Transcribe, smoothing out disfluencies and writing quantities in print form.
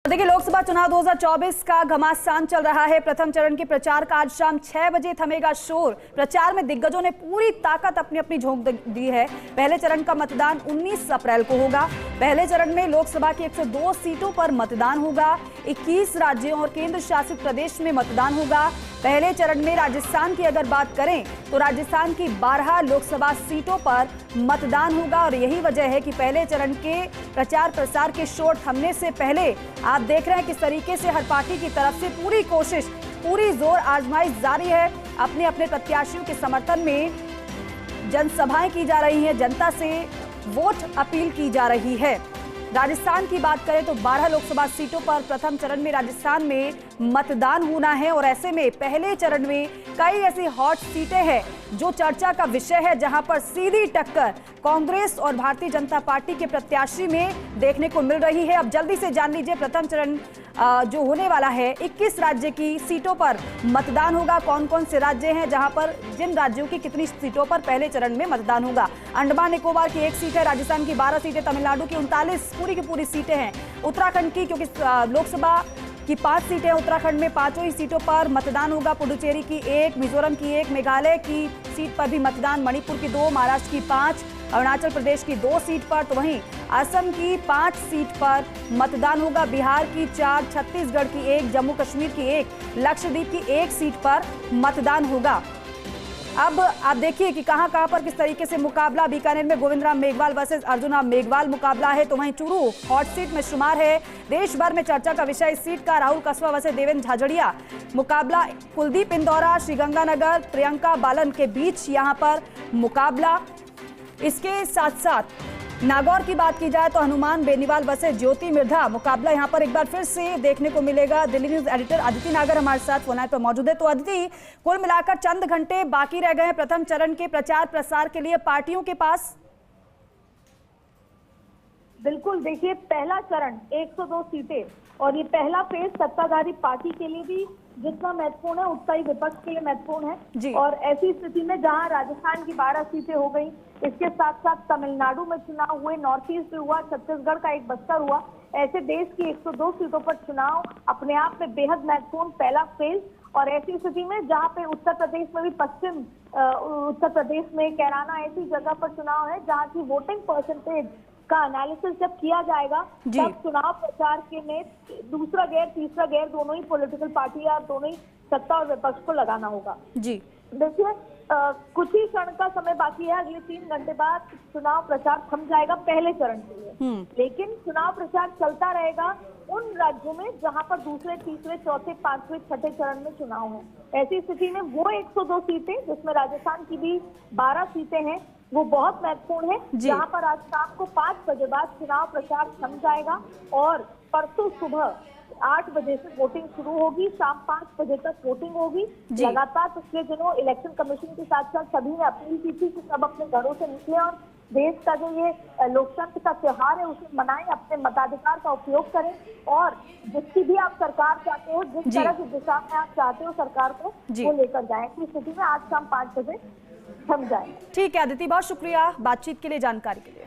देखिए, लोकसभा चुनाव 2024 का घमासान चल रहा है। प्रथम चरण के प्रचार का आज शाम 6 बजे थमेगा शोर। प्रचार में दिग्गजों ने पूरी ताकत अपनी अपनी झोंक दी है। पहले चरण का मतदान 19 अप्रैल को होगा। पहले चरण में लोकसभा की 102 सीटों पर मतदान होगा। 21 राज्यों और केंद्र शासित प्रदेश में मतदान होगा। पहले चरण में राजस्थान की अगर बात करें तो राजस्थान की 12 लोकसभा सीटों पर मतदान होगा और यही वजह है कि पहले चरण के प्रचार प्रसार के शोर थमने से पहले आप देख रहे हैं किस तरीके से हर पार्टी की तरफ से पूरी कोशिश, पूरी जोर आजमाइश जारी है। अपने अपने प्रत्याशियों के समर्थन में जनसभाएं की जा रही हैं, जनता से वोट अपील की जा रही है। राजस्थान की बात करें तो 12 लोकसभा सीटों पर प्रथम चरण में राजस्थान में मतदान होना है और ऐसे में पहले चरण में कई ऐसी हॉट सीटें हैं जो चर्चा का विषय है, जहां पर सीधी टक्कर कांग्रेस और भारतीय जनता पार्टी के प्रत्याशी में देखने को मिल रही है। अब जल्दी से जान लीजिए प्रथम चरण जो होने वाला है, 21 राज्य की सीटों पर मतदान होगा। कौन कौन से राज्य हैं जहां पर जिन राज्यों की कितनी सीटों पर पहले चरण में मतदान होगा। अंडमान निकोबार की 1 सीट है, राजस्थान की 12 सीटें, तमिलनाडु की 39 पूरी की पूरी सीटें हैं। उत्तराखंड की, क्योंकि लोकसभा की 5 सीटें, उत्तराखंड में 5 ही सीटों पर मतदान होगा। पुडुचेरी की 1, मिजोरम की 1, मेघालय की सीट पर भी मतदान, मणिपुर की 2, महाराष्ट्र की 5, अरुणाचल प्रदेश की 2 सीट पर, तो वहीं असम की 5 सीट पर मतदान होगा। बिहार की 4, छत्तीसगढ़ की 1, जम्मू कश्मीर की 1, लक्षद्वीप की 1 सीट पर मतदान होगा। अब आप देखिए कि कहां पर किस तरीके से मुकाबला। बीकानेर में गोविंद राम मेघवाल वर्सेस अर्जुन राम मेघवाल मुकाबला है, तो वहीं चूरू हॉट सीट में शुमार है। देश भर में चर्चा का विषय इस सीट का। राहुल कसवा वर्सेस देवेंद्र झाझड़िया मुकाबला। कुलदीप इंदौरा, श्रीगंगानगर, प्रियंका बालन के बीच यहां पर मुकाबला। इसके साथ साथ नागौर की बात की जाए तो हनुमान बेनीवाल वर्सेस ज्योति मिर्धा मुकाबला यहां पर एक बार फिर से देखने को मिलेगा। दिल्ली न्यूज एडिटर अदिति नागर हमारे साथ फोन पर मौजूद है। तो अदिति, कुल मिलाकर चंद घंटे बाकी रह गए हैं प्रथम चरण के प्रचार प्रसार के लिए पार्टियों के पास। बिल्कुल, देखिए, पहला चरण 102 सीटें और ये पहला फेज सत्ताधारी पार्टी के लिए भी जितना महत्वपूर्ण है उतना ही विपक्ष के लिए महत्वपूर्ण है। और ऐसी स्थिति में जहां राजस्थान की 12 सीटें हो गई, इसके साथ साथ तमिलनाडु में चुनाव हुए, नॉर्थ ईस्ट में हुआ, छत्तीसगढ़ का एक बस्तर हुआ, ऐसे देश की 102 सीटों पर चुनाव अपने आप में बेहद महत्वपूर्ण पहला फेज। और ऐसी स्थिति में जहां पे उत्तर प्रदेश में भी पश्चिम उत्तर प्रदेश में कैराना ऐसी जगह पर चुनाव है जहां की वोटिंग परसेंटेज का एनालिसिस जब किया जाएगा तब चुनाव प्रचार के में दूसरा गेयर, तीसरा गेयर दोनों ही पॉलिटिकल पार्टी या दोनों ही सत्ता और विपक्ष को लगाना होगा। जी देखिए, कुछ ही क्षण का समय बाकी है। अगले 3 घंटे बाद चुनाव प्रचार थम जाएगा पहले चरण के लिए, लेकिन चुनाव प्रचार चलता रहेगा उन राज्यों में जहां पर दूसरे, तीसरे, चौथे, 5वें, 6ठे चरण में चुनाव है। ऐसी स्थिति में वो 102 सीटें जिसमें राजस्थान की भी 12 सीटें हैं वो बहुत महत्वपूर्ण है, जहां पर आज शाम को 5 बजे बाद चुनाव प्रचार थम जाएगा और परसों सुबह 8 बजे से वोटिंग शुरू होगी, शाम 5 बजे तक वोटिंग होगी। लगातार पिछले दिनों इलेक्शन कमीशन के साथ साथ सभी ने अपील की थी कि सब अपने घरों से निकले और देश का जो ये लोकतंत्र का त्योहार है उसे मनाएं, अपने मताधिकार का उपयोग करें और जिसकी भी आप सरकार चाहते हो, जिस तरह की दिशा में आप चाहते हो सरकार को, वो लेकर जाएं। इस स्थिति में आज शाम 5 बजे थम जाए। ठीक है अदिति, बहुत शुक्रिया बातचीत के लिए, जानकारी के लिए।